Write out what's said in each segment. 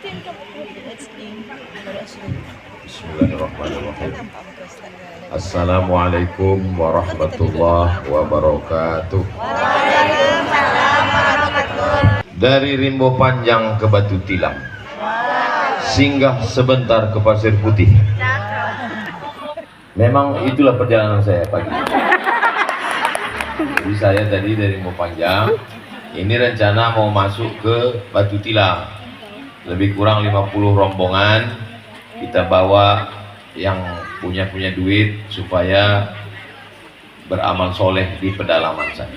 Bismillahirrahmanirrahim. Assalamualaikum warahmatullahi wabarakatuh. Dari Rimbo Panjang ke Batu Tilam, singgah sebentar ke Pasir Putih. Memang itulah perjalanan saya pagi. Jadi saya tadi dari Rimbo Panjang, ini rencana mau masuk ke Batu Tilam. Lebih kurang 50 rombongan kita bawa yang punya duit supaya beramal soleh di pedalaman sana.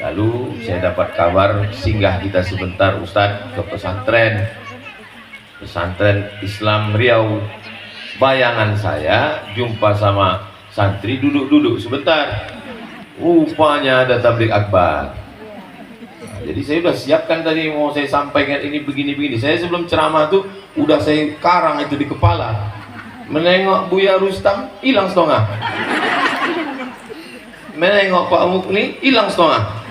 Lalu saya dapat kabar singgah kita sebentar Ustadz ke pesantren Islam Riau. Bayangan saya jumpa sama santri duduk sebentar, rupanya ada tabligh akbar. Jadi saya sudah siapkan tadi mau saya sampaikan ini begini. Saya sebelum ceramah tuh udah saya karang itu di kepala. Menengok Buya Rustam hilang setengah. Menengok Pak Mukni hilang setengah.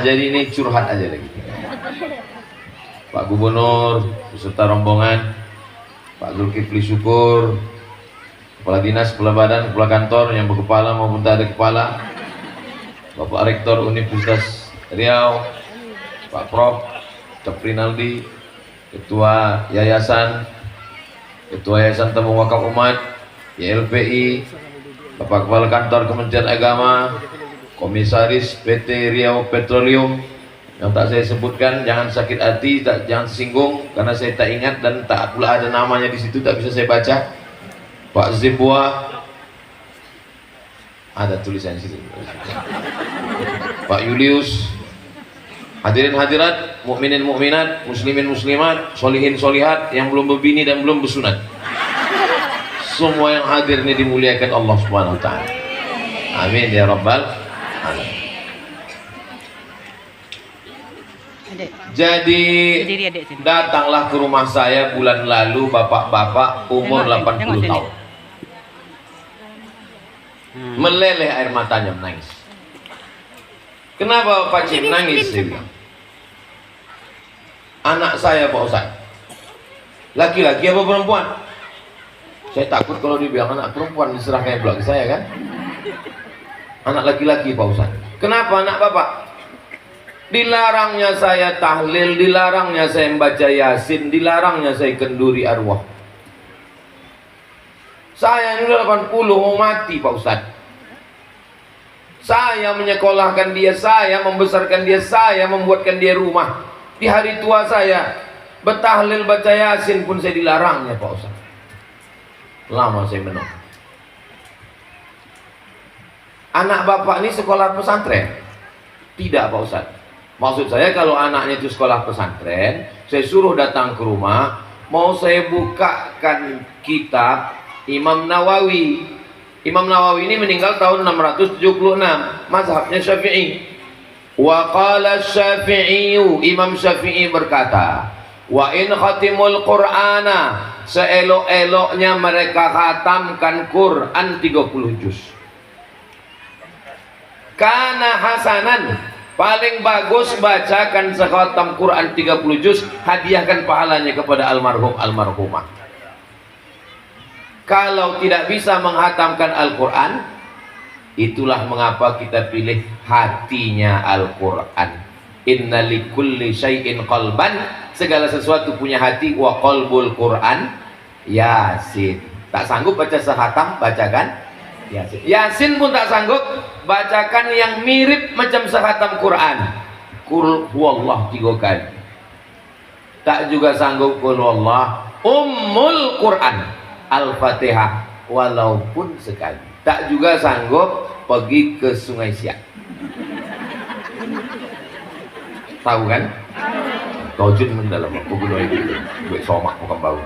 Jadi ini curhat aja lagi. Pak Gubernur beserta rombongan, Pak Zulkifli Syukur, Kepala Dinas, Kepala Badan, Kepala Kantor yang berkepala maupun tak ada kepala, Bapak Rektor Universitas Riau, Pak Prof. Dr. Rinaldi, Ketua Yayasan Tabung Wakaf Umat, YLPI, Bapak Kepala Kantor Kementerian Agama, Komisaris PT Riau Petroleum, yang tak saya sebutkan, jangan sakit hati, jangan tersinggung, karena saya tak ingat dan tak pula ada namanya di situ, tak bisa saya baca. Pak Zibwa, ada tulisan di situ. Pak Julius, hadirin hadirat, mukminin mukminat, muslimin muslimat, solihin solihat yang belum berbini dan belum bersunat. Semua yang hadir ini dimuliakan Allah Subhanahu wa taala. Amin ya rabbal alamin. Jadi datanglah ke rumah saya bulan lalu bapak-bapak umur 80 tahun. Meleleh air matanya, menangis. Kenapa Pak Cik nangis? Dia bilang, anak saya Pak Ustaz, laki-laki apa perempuan? Saya takut kalau dibilang anak perempuan diserahkan pula ke saya kan. Anak laki-laki Pak Ustaz. Kenapa anak bapak? Dilarangnya saya tahlil, dilarangnya saya membaca yasin, dilarangnya saya kenduri arwah. Saya ini 80 mau mati Pak Ustaz. Saya menyekolahkan dia, saya membesarkan dia, saya membuatkan dia rumah. Di hari tua saya bertahlil baca yasin pun saya dilarangnya Pak Ustaz. Lama saya menunggu. Anak bapak ini sekolah pesantren? Tidak Pak Ustaz. Maksud saya kalau anaknya itu sekolah pesantren, saya suruh datang ke rumah, mau saya bukakan kitab Imam Nawawi. Imam Nawawi ini meninggal tahun 676, mazhabnya Syafi'i. Wa qala Syafi'i, Imam Syafi'i berkata, wa in khatimul Qur'ana, seelok-eloknya mereka khatamkan Quran 30 juz. Kana hasanan, paling bagus bacakan sekhatam Quran 30 juz, hadiahkan pahalanya kepada almarhum almarhumah. Kalau tidak bisa menghatamkan Al-Quran, itulah mengapa kita pilih hatinya Al-Quran. Inna likulli syai'in qalban, segala sesuatu punya hati. Wa qalbul Quran Yasin. Tak sanggup baca sekhatam, bacakan Yasin. Yasin pun tak sanggup, bacakan yang mirip macam sekhatam Quran. Qul huwallah 3 kali. Tak juga sanggup qul huwallah Ummul Quran, Al-Fatihah, walaupun sekali. Tak juga sanggup pergi ke Sungai Siak. Tahu kan? Kau jun dalam aku gunung itu, gue somak bukan bau.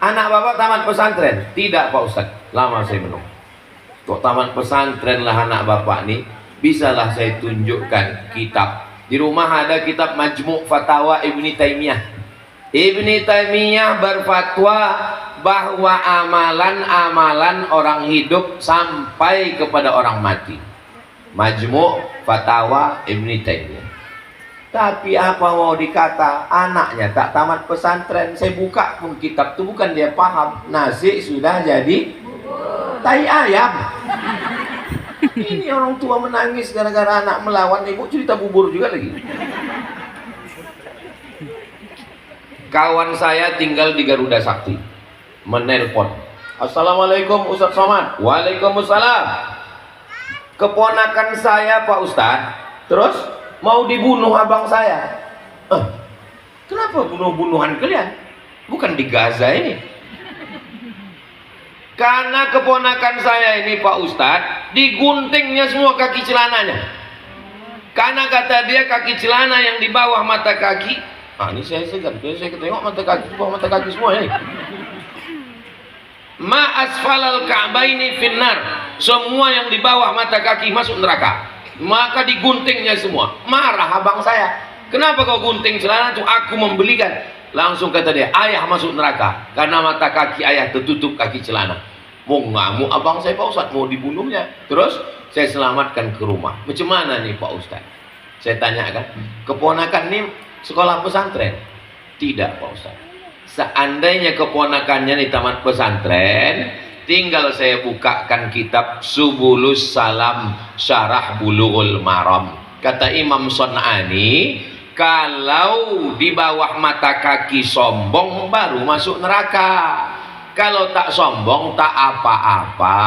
Anak bapak tamat pesantren? Tidak Pak Ustaz, lama saya menunggu. Kok tamat pesantren lah anak bapak nih? Bisalah saya tunjukkan kitab. Di rumah ada kitab Majmu' Fatawa Ibni Taimiyah. Ibni Taimiyah berfatwa bahwa amalan-amalan orang hidup sampai kepada orang mati. Majmu' Fatawa Ibni Taimiyah. Tapi apa mau dikata, anaknya tak tamat pesantren. Saya buka pun kitab itu bukan dia paham, nasi sudah jadi tai ayam. Ini orang tua menangis gara-gara anak melawan, ibu cerita bubur juga lagi. Kawan saya tinggal di Garuda Sakti, menelpon, Assalamualaikum Ustadz Somad. Waalaikumsalam. Keponakan saya Pak Ustadz, terus mau dibunuh abang saya. Kenapa bunuh-bunuhan kalian? Bukan di Gaza ini. Karena keponakan saya ini Pak Ustadz, diguntingnya semua kaki celananya. Karena kata dia kaki celana yang di bawah mata kaki, ini saya segan, saya tengok mata kaki, bawah mata kaki semua ini. Ma asfalal ka'baini finnar, semua yang di bawah mata kaki masuk neraka. Maka diguntingnya semua. Marah abang saya, kenapa kau gunting celana? Aku membelikan. Langsung kata dia, ayah masuk neraka karena mata kaki ayah tertutup kaki celana. Mau ngamuk abang saya Pak Ustadz, mau dibunuhnya. Terus saya selamatkan ke rumah. Macam mana nih Pak Ustadz? Saya tanyakan, keponakan ini sekolah pesantren? Tidak Pak Ustadz. Seandainya keponakannya nih tamat pesantren, tinggal saya bukakan kitab Subulus Salam Syarah Bulughul Maram. Kata Imam Son'ani, kalau di bawah mata kaki sombong baru masuk neraka. Kalau tak sombong tak apa-apa.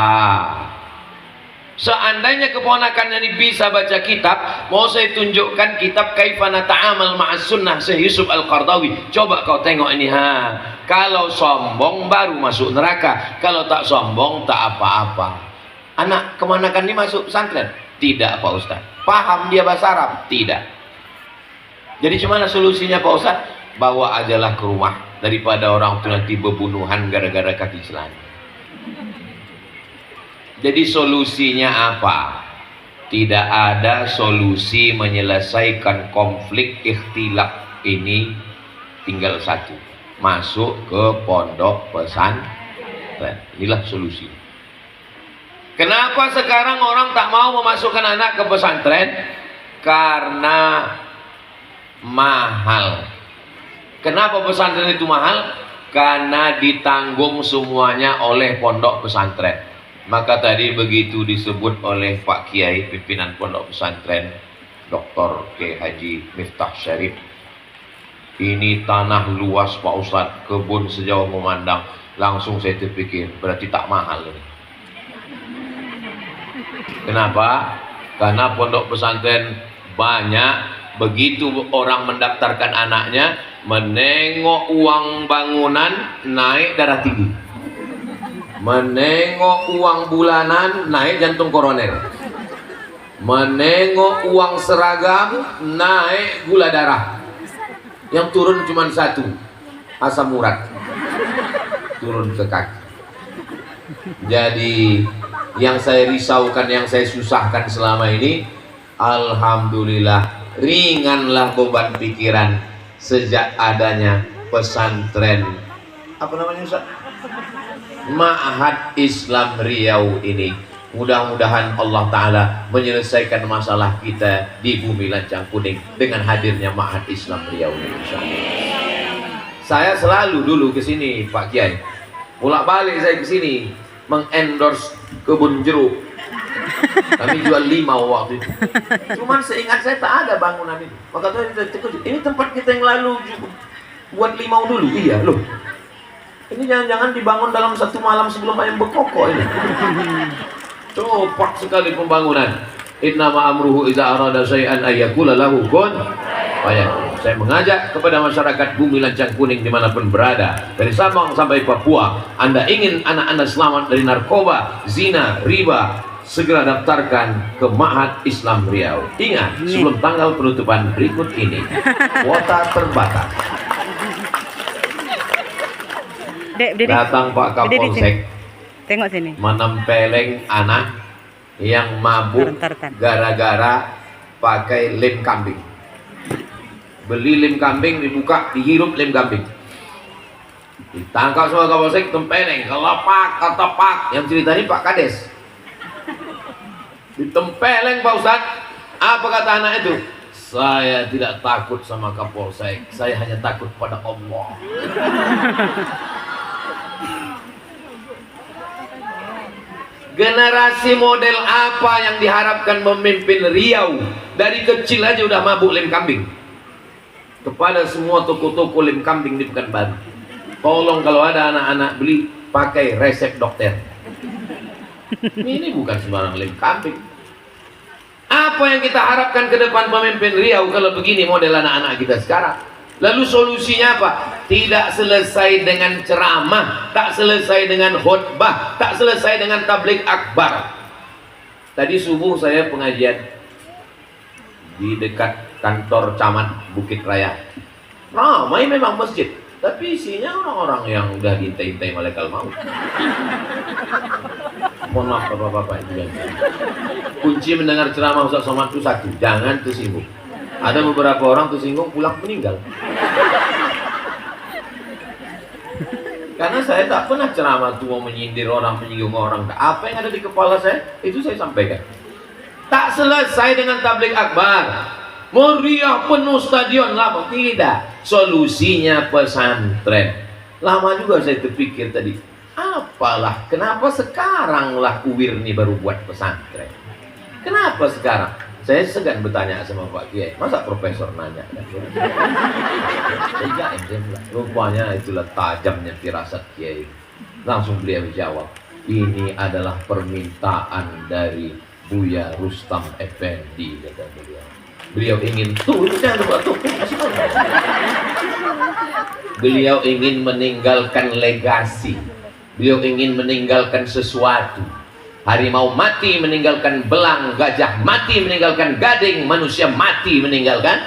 Seandainya keponakannya ini bisa baca kitab, mau saya tunjukkan kitab Kaifana Ta'amal Ma'as Sunnah Syekh Yusuf Al-Qardawi. Coba kau tengok ini, kalau sombong baru masuk neraka, kalau tak sombong tak apa-apa. Anak keponakan ini masuk pesantren? Tidak Pak Ustaz. Paham dia bahasa Arab? Tidak. Jadi gimana solusinya Pak Ustaz? Bawa ajalah ke rumah, daripada orang tua nanti bebunuhan gara-gara kaki celana. Jadi solusinya apa? Tidak ada solusi menyelesaikan konflik ikhtilaf ini, tinggal satu, masuk ke pondok pesantren. Inilah solusi. Kenapa sekarang orang tak mau memasukkan anak ke pesantren? Karena mahal. Kenapa pesantren itu mahal? Karena ditanggung semuanya oleh pondok pesantren. Maka tadi begitu disebut oleh Pak Kiai pimpinan pondok pesantren Dr. K. Haji Miftah Syarif, ini tanah luas Pak Ustadz, kebun sejauh memandang. Langsung saya terpikir, berarti tak mahal ini. Kenapa? Karena pondok pesantren banyak, begitu orang mendaftarkan anaknya, menengok uang bangunan naik darah tinggi, menengok uang bulanan naik jantung koroner, menengok uang seragam naik gula darah. Yang turun cuma satu, asam urat, turun ke kaki. Jadi yang saya risaukan, yang saya susahkan selama ini, alhamdulillah ringanlah beban pikiran sejak adanya pesantren, apa namanya Ustaz? Ma'had Islam Riau ini. Mudah-mudahan Allah Ta'ala menyelesaikan masalah kita di bumi Lancang Kuning dengan hadirnya Ma'had Islam Riau ini, insyaallah. Saya selalu dulu ke sini Pak Kiai, bolak-balik saya ke sini mengendorse kebun jeruk. Kami jual 5 waktu itu. Cuman seingat saya tak ada bangunan itu. Maka ini tempat kita yang lalu buat 5 dulu. Iya loh. Ini jangan-jangan dibangun dalam satu malam sebelum ayam berkokok ini. Cepat sekali pembangunan. Innama amruhu iza arada syai'an ayyakula lahu kun fayakun. Saya mengajak kepada masyarakat bumi Lancang Kuning dimanapun berada, dari Sabang sampai Papua, Anda ingin anak Anda selamat dari narkoba, zina, riba, segera daftarkan ke Ma'had Islam Riau. Ingat, sebelum tanggal penutupan berikut ini, kuota terbatas. Datang Pak Kapolsek, tengok sini, menempeleng anak yang mabuk gara-gara pakai lem kambing. Beli lem kambing, dibuka, dihirup lem kambing, ditangkap semua Kapolsek, tempeleng, kelapak, ketepak. Yang cerita ini Pak Kades, ditempeleng Pak Ustadz. Apa kata anak itu? Saya tidak takut sama Kapolsek, saya hanya takut pada Allah. Generasi model apa yang diharapkan memimpin Riau? Dari kecil aja udah mabuk lem kambing. Kepada semua toko-toko lem kambing di Pekanbaru, tolong kalau ada anak-anak beli pakai resep dokter. Ini bukan sembarang lem kambing. Apa yang kita harapkan ke depan pemimpin Riau kalau begini model anak-anak kita sekarang? Lalu solusinya apa? Tidak selesai dengan ceramah, tak selesai dengan khutbah, tak selesai dengan tabligh akbar. Tadi subuh saya pengajian di dekat kantor camat Bukit Raya. Ramai memang masjid, tapi isinya orang-orang yang udah diintai-intai malaikat maut. Mohon maaf bapak-bapak juga. Kunci mendengar ceramah Ustaz Somad itu satu, jangan tersinggung. Ada beberapa orang tersinggung pulang meninggal. Karena saya tak pernah ceramah itu mau menyindir orang, menyinggung orang. Apa yang ada di kepala saya, itu saya sampaikan. Tak selesai dengan tabligh akbar, meriah penuh stadion, lama tidak. Solusinya pesantren. Lama juga saya terpikir tadi, apalah, kenapa sekarang lah UIR nih baru buat pesantren? Kenapa sekarang? Saya segan bertanya sama Pak Kiai, masa profesor nanya? Rupanya itulah tajamnya firasat Kiai. Langsung beliau jawab, ini adalah permintaan dari Buya Rustam Effendi, kata beliau. Beliau ingin beliau ingin meninggalkan legasi. Beliau ingin meninggalkan sesuatu. Harimau mati meninggalkan belang, gajah mati meninggalkan gading, manusia mati meninggalkan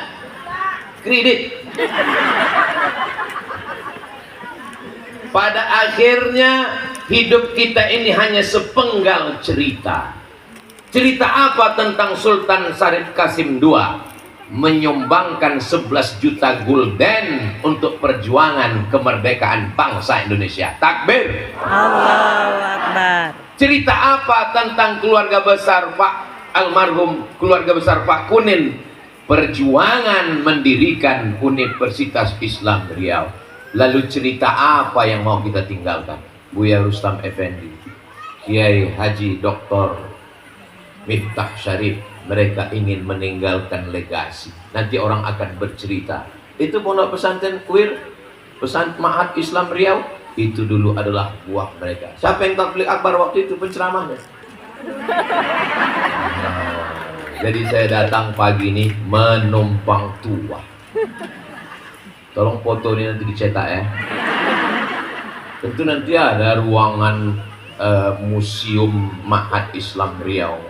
kredit. Pada akhirnya hidup kita ini hanya sepenggal cerita. Cerita apa tentang Sultan Syarif Qasim II menyumbangkan 11 juta gulden untuk perjuangan kemerdekaan bangsa Indonesia. Takbir. Allahu Akbar. Cerita apa tentang keluarga besar Pak almarhum keluarga besar Pak Kunin, perjuangan mendirikan Universitas Islam Riau. Lalu cerita apa yang mau kita tinggalkan? Buya Rustam Effendi, Kiai Haji Dr. Miftah Syarif, mereka ingin meninggalkan legasi. Nanti orang akan bercerita, itu pondok pesantren UIR, pesantren Ma'had Islam Riau, itu dulu adalah buah mereka. Siapa yang tabligh akbar waktu itu penceramahnya? Jadi saya datang pagi ini menumpang tua. Tolong foto ini nanti dicetak ya. Tentu nanti ada ruangan museum Ma'had Islam Riau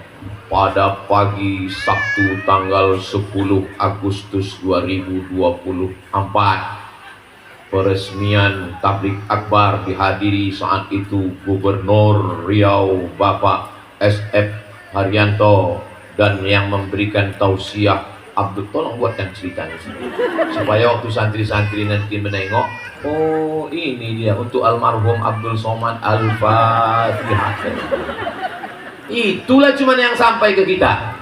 pada pagi Sabtu tanggal 10 Agustus 2024. Peresmian tabligh akbar dihadiri saat itu Gubernur Riau Bapak SF Haryanto, dan yang memberikan tausiah Abdul. Tolong buatkan ceritanya supaya waktu santri-santri nanti menengok, oh ini dia untuk almarhum Abdul Somad Al-Fatihah. Itulah cuman yang sampai ke kita,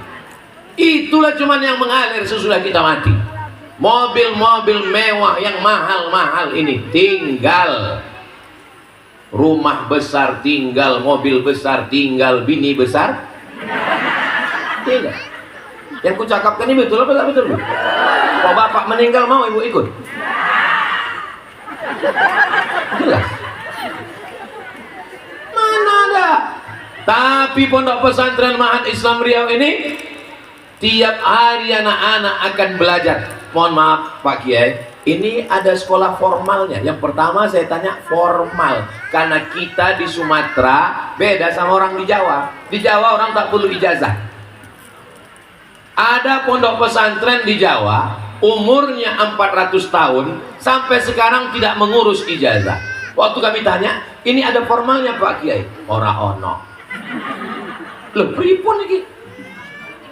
itulah cuman yang mengalir sesudah kita mati. Mobil-mobil mewah yang mahal-mahal ini tinggal, rumah besar tinggal, mobil besar tinggal, bini besar tinggal. Yang ku cakapkan ini betul apa tak betul? Kalau bapak meninggal mau ibu ikut? Jelas. Mana ada? Tapi pondok pesantren Ma'had Islam Riau ini tiap hari anak-anak akan belajar. Mohon maaf Pak Kiai, ini ada sekolah formalnya. Yang pertama saya tanya formal, karena kita di Sumatera beda sama orang di Jawa. Di Jawa orang tak perlu ijazah. Ada pondok pesantren di Jawa umurnya 400 tahun sampai sekarang tidak mengurus ijazah. Waktu kami tanya, ini ada formalnya Pak Kiai? Ora ono. Loh, pripun iki?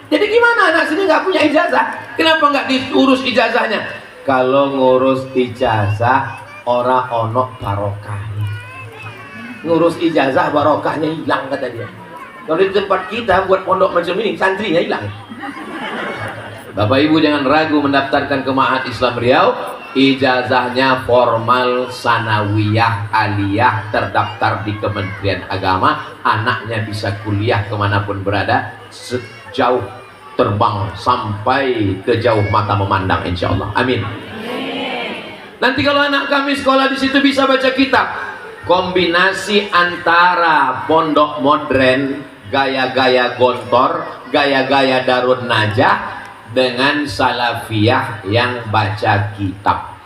Jadi gimana anak sini nggak punya ijazah? Kenapa nggak diurus ijazahnya? Kalau ngurus ijazah ora ono barokahnya. Ngurus ijazah barokahnya hilang, kata dia. Kalau di tempat kita buat pondok macam ini santrinya hilang. Bapak Ibu jangan ragu mendaftarkan ke Ma'had Islam Riau. Ijazahnya formal, sanawiyah, aliyah, terdaftar di Kementerian Agama. Anaknya bisa kuliah kemanapun berada, sejauh terbang sampai ke jauh mata memandang, insya Allah. Amin. Nanti kalau anak kami sekolah di situ bisa baca kitab. Kombinasi antara pondok modern, gaya-gaya gontor, gaya-gaya Darun Najah, dengan salafiyah yang baca kitab.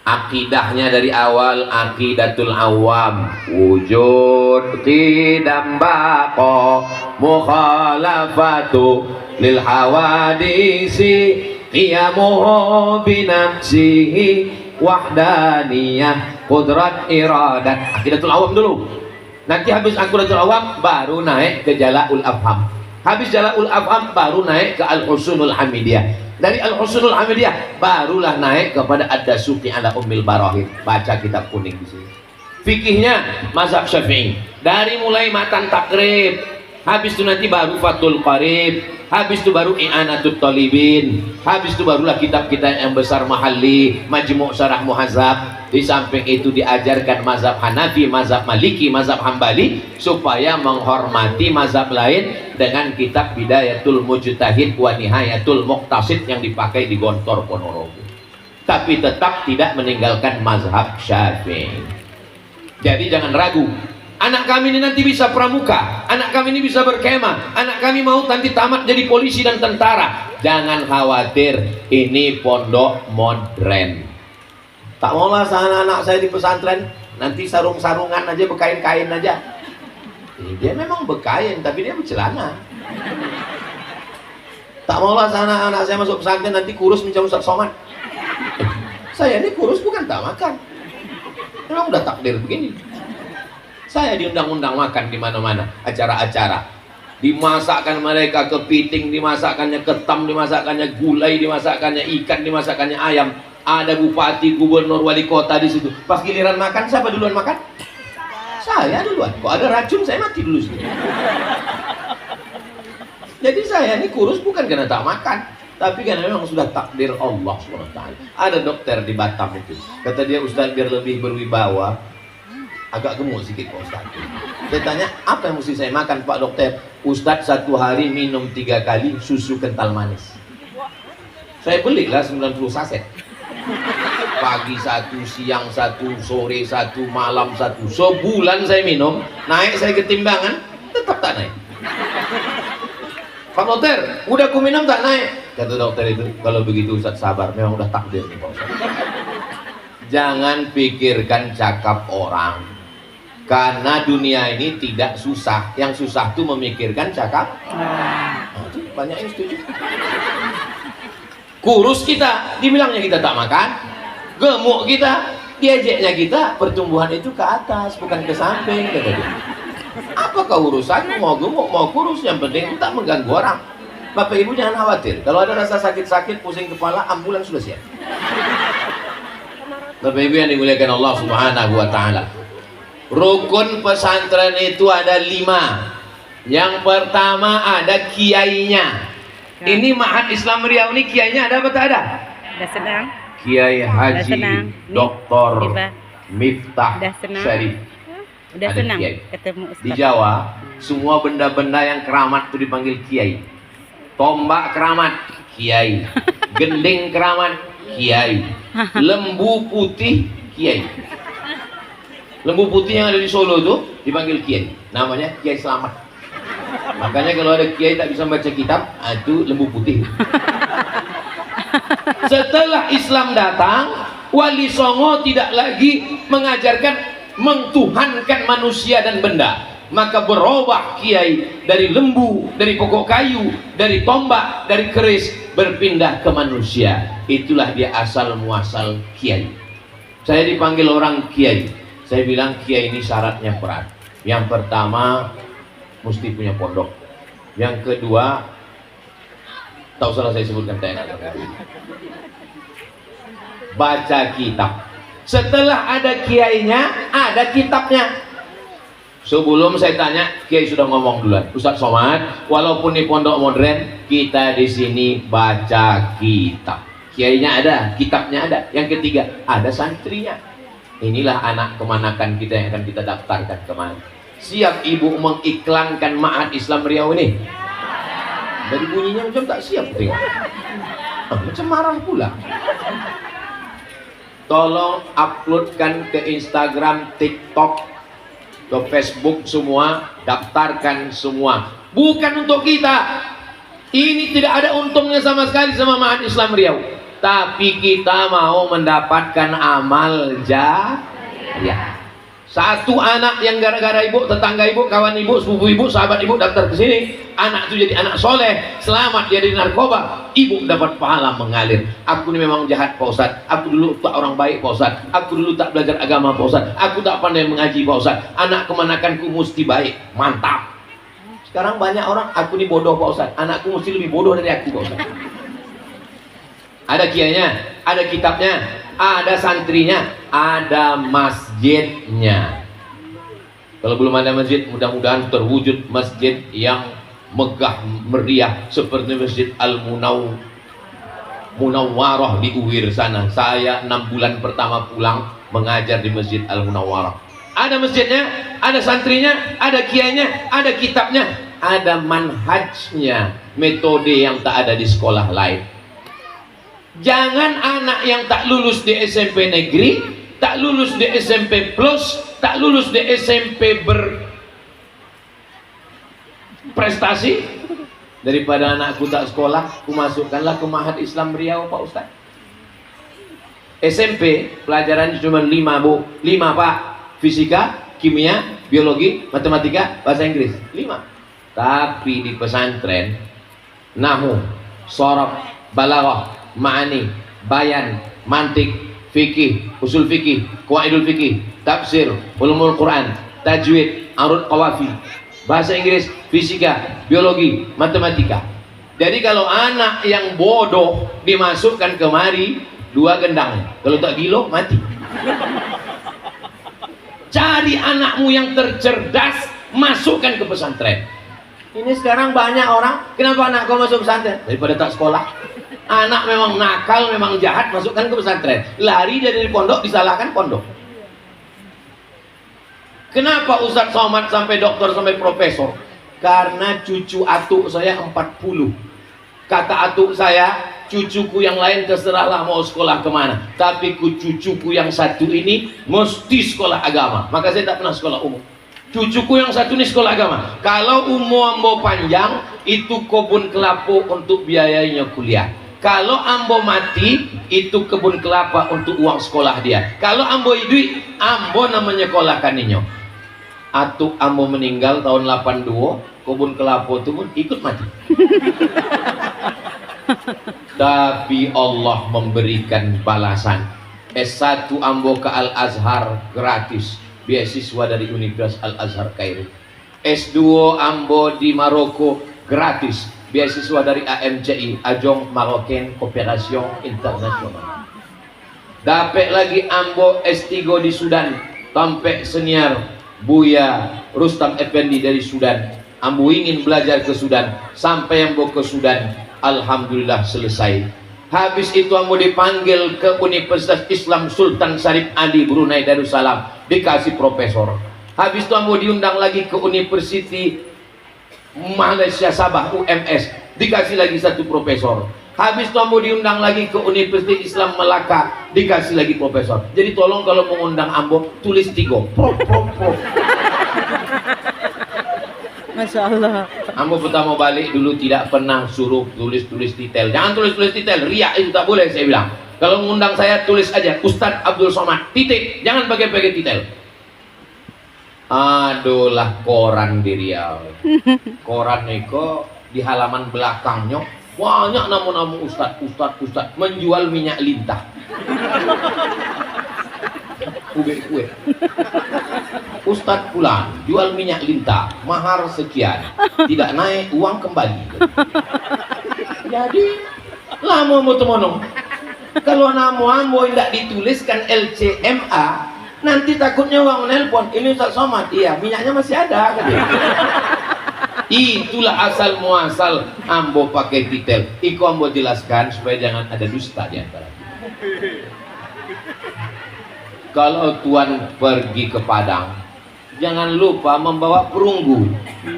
Akidahnya dari awal akidatul awam, wujud qidam baqa mukhalafatu lil hawadisi qiyamuhu binafsihi wahdaniyah qudrat iradat. Akidatul awam dulu, nanti habis akidatul awam baru naik ke Jala'ul Afham. Habis Jala'ul Afham baru naik ke Al-Husunul Hamidiyah. Dari Al-Husunul Hamidiyah barulah naik kepada Ad-Dasuqi ala Ummil Barahim. Baca kitab kuning di sini. Fikihnya mazhab Syafi'i. Dari mulai matan takrib, habis itu nanti baru Fathul Qarib, habis itu baru I'anatul Talibin, habis itu barulah kitab-kitab yang besar Mahalli, Majmu' Syarah Muhazzab. Di samping itu diajarkan mazhab Hanafi, mazhab Maliki, mazhab Hambali, supaya menghormati mazhab lain dengan kitab Bidayatul Mujtahid wa Nihayatul Muqtasid yang dipakai di Gontor Ponorogo. Tapi tetap tidak meninggalkan mazhab Syafi'i. Jadi jangan ragu. Anak kami ini nanti bisa pramuka, anak kami ini bisa berkemah, anak kami mau nanti tamat jadi polisi dan tentara. Jangan khawatir, ini pondok modern. Tak maulah anak saya di pesantren nanti sarung-sarungan aja, bekain-kain aja. Dia memang bekain tapi dia bercelana. Tak maulah anak saya masuk pesantren nanti kurus macam Ustaz Somad. Saya ini kurus bukan tak makan, memang udah takdir begini. Saya diundang-undang makan di mana-mana, acara-acara. Dimasakkan mereka kepiting, dimasakkannya ketam, dimasakkannya gulai, dimasakkannya ikan, dimasakkannya ayam. Ada bupati, gubernur, wali kota di situ. Pas giliran makan, siapa duluan makan? Saya duluan. Kok ada racun, saya mati dulu sih. Jadi saya ini kurus bukan karena tak makan, tapi karena memang sudah takdir Allah SWT. Ada dokter di Batam itu, kata dia, Ustaz biar lebih berwibawa, agak gemuk sedikit Pak Ustaz. Saya tanya, apa yang mesti saya makan Pak Dokter? Ustaz satu hari minum 3 kali susu kental manis. Saya belilah 90 saset. Pagi 1, siang 1, sore 1, malam 1. Sebulan saya minum, naik saya ketimbangan, tetap tak naik. Pak Dokter, udah aku minum tak naik. Kata dokter itu, kalau begitu Ustaz sabar, memang udah takdir nih Pak Ustaz. Jangan pikirkan cakap orang, karena dunia ini tidak susah. Yang susah tuh memikirkan cakap. Banyak yang setuju. Kurus kita, dibilangnya kita tak makan. Gemuk kita, diajaknya kita. Pertumbuhan itu ke atas, bukan ke samping, kata dia. Apakah urusanmu mau gemuk, mau kurus? Yang penting tak mengganggu orang. Bapak Ibu jangan khawatir. Kalau ada rasa sakit-sakit, pusing kepala, ambulans sudah siap. Bapak Ibu yang dimuliakan Allah Subhanahu wa Ta'ala, rukun pesantren itu ada 5. Yang pertama ada kiainya. Ini Ma'had Islam Riau ini kiainya ada apa tak ada? Udah senang? Kiai Haji Dr. Miftah Syarif. Udah ada senang kiai. ketemu Ustaz. Di Jawa semua benda-benda yang keramat itu dipanggil kiai. Tombak keramat, kiai. Gending keramat, kiai. Lembu putih, kiai. Lembu putih yang ada di Solo itu dipanggil kiai. Namanya Kiai Selamat. Makanya kalau ada kiai tak bisa baca kitab, itu lembu putih. Setelah Islam datang, Wali Songo tidak lagi mengajarkan mentuhankan manusia dan benda. Maka berubah kiai dari lembu, dari pokok kayu, dari tombak, dari keris, berpindah ke manusia. Itulah dia asal muasal kiai. Saya dipanggil orang kiai. Saya bilang kiai ini syaratnya berat. Yang pertama mesti punya pondok. Yang kedua, tak usah saya sebutkan, baca kitab. Setelah ada kiainya, ada kitabnya. Sebelum saya tanya, Kiai sudah ngomong duluan. Ustadz Somad, walaupun di pondok modern, kita di sini baca kitab. Kiainya ada, kitabnya ada. Yang ketiga, ada santrinya. Inilah anak kemanakan kita yang akan kita daftarkan kemana. Siap ibu mengiklankan Ma'had Islam Riau ini? Dari bunyinya macam tak siap tengok. Macam marah pula. Tolong uploadkan ke Instagram, TikTok, ke Facebook semua, daftarkan semua. Bukan untuk kita. Ini tidak ada untungnya sama sekali sama Ma'had Islam Riau. Tapi kita mau mendapatkan amal jariah. Satu anak yang gara-gara ibu, tetangga ibu, kawan ibu, sepupu ibu, sahabat ibu daftar ke sini, anak itu jadi anak soleh, selamat dia dari narkoba, ibu dapat pahala mengalir. Aku ini memang jahat Pak Ustadz, aku dulu tak orang baik Pak Ustadz, aku dulu tak belajar agama Pak Ustadz, aku tak pandai mengaji Pak Ustadz, anak kemanakanku mesti baik, mantap. Sekarang banyak orang, aku ini bodoh Pak Ustadz, anakku mesti lebih bodoh dari aku Pak Ustadz. Ada kiainya, ada kitabnya, ada santrinya, ada masjidnya. Kalau belum ada masjid, mudah-mudahan terwujud masjid yang megah meriah seperti Masjid Al-Munawwarah di Uwir sana. Saya 6 bulan pertama pulang mengajar di Masjid Al-Munawwarah. Ada masjidnya, ada santrinya, ada kiainya, ada kitabnya, ada manhajnya, metode yang tak ada di sekolah lain. Jangan anak yang tak lulus di SMP negeri, tak lulus di SMP plus, tak lulus di SMP berprestasi, daripada anakku tak sekolah, ku masukkanlah ke Ma'had Islam Riau Pak Ustaz. SMP pelajaran cuma 5 Bu, 5 Pak. Fisika, kimia, biologi, matematika, bahasa Inggris, 5. Tapi di pesantren, nahwu, shorab, balaghah, ma'ani, bayan, mantik, fikih, usul fikih, qawaidul fikih, tafsir, ulumul Quran, tajwid, arud qawafi, bahasa Inggris, fisika, biologi, matematika. Jadi kalau anak yang bodoh dimasukkan kemari, 2 gendang, kalau tak gilo mati. Cari anakmu yang tercerdas, masukkan ke pesantren. Ini sekarang banyak orang, kenapa anak kau masuk pesantren? Daripada tak sekolah. Anak memang nakal, memang jahat, masukkan ke pesantren. Lari dari pondok, disalahkan pondok. Kenapa Ustadz Somad sampai dokter, sampai profesor? Karena cucu atuk saya 40. Kata atuk saya, cucuku yang lain terserahlah mau sekolah kemana, tapi cucuku yang satu ini mesti sekolah agama. Maka saya tak pernah sekolah umum. Cucuku yang satu ini sekolah agama. Kalau umur ambo panjang, itu kebun kelapa untuk biayanya kuliah. Kalau ambo mati, itu kebun kelapa untuk uang sekolah dia. Kalau ambo hidup, ambo namanya sekolahkan ninyo. Atuk ambo meninggal tahun 82, kebun kelapa itu pun ikut mati. Tapi Allah memberikan balasan. S1 ambo ke Al-Azhar gratis, beasiswa dari Universitas Al-Azhar Kairo. S2 ambo di Maroko gratis, beasiswa dari AMCI, Ajong Marocain Cooperation International. Dapat lagi ambo S3 di Sudan, sampai senior Buya Rustam Effendi dari Sudan. Ambo ingin belajar ke Sudan, sampai ambo ke Sudan, alhamdulillah selesai. Habis itu ambo dipanggil ke Universitas Islam Sultan Syarif Ali Brunei Darussalam, dikasih profesor. Habis itu ambo diundang lagi ke University Malaysia Sabah UMS, dikasih lagi 1 profesor. Habis itu ambo diundang lagi ke Universitas Islam Melaka, dikasih lagi profesor. Jadi tolong kalau mengundang ambo tulis 3 pro. Masya Allah. Ambo pertama balik dulu tidak pernah suruh tulis-tulis detail. Jangan tulis-tulis detail, riak itu tak boleh saya bilang. Kalau mengundang saya tulis aja Ustadz Abdul Somad, titik, jangan pakai detail. Adulah koran di Riau. Koran Eko di halaman belakangnya banyak nama-nama Ustadz menjual minyak lintah. Kue. Ustadz pulang jual minyak lintah, mahar sekian, tidak naik uang kembali. Jadi lama mau temonong. Kalau nama ambo tidak dituliskan LCMA, nanti takutnya orang menelpon, ini Ustaz Somad, iya minyaknya masih ada kan dia. Itulah asal muasal ambo pakai detail. Iko ambo jelaskan supaya jangan ada dusta di antara kita. Kalau tuan pergi ke Padang, jangan lupa membawa perunggu.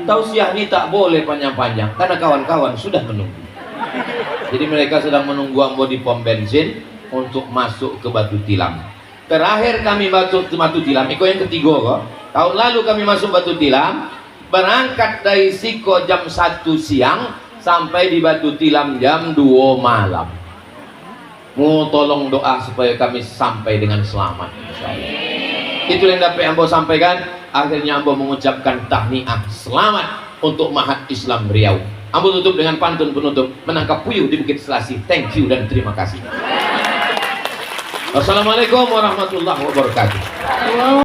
Tausiah ini tak boleh panjang-panjang karena kawan-kawan sudah menunggu. Jadi mereka sedang menunggu ambo di pom bensin untuk masuk ke Batu Tilam. Terakhir kami masuk ke Batu Tilam, Iko yang ketiga kok. Tahun lalu kami masuk Batu Tilam, berangkat dari Siko jam 1 siang sampai di Batu Tilam jam 2 malam. Mau tolong doa supaya kami sampai dengan selamat, insyaallah. Itu yang dapat ambo sampaikan. Akhirnya ambo mengucapkan tahniah selamat untuk Mahat Islam Riau. Ambo tutup dengan pantun penutup, menangkap puyuh di Bukit Selasi. Thank you dan terima kasih. Wassalamualaikum warahmatullahi wabarakatuh.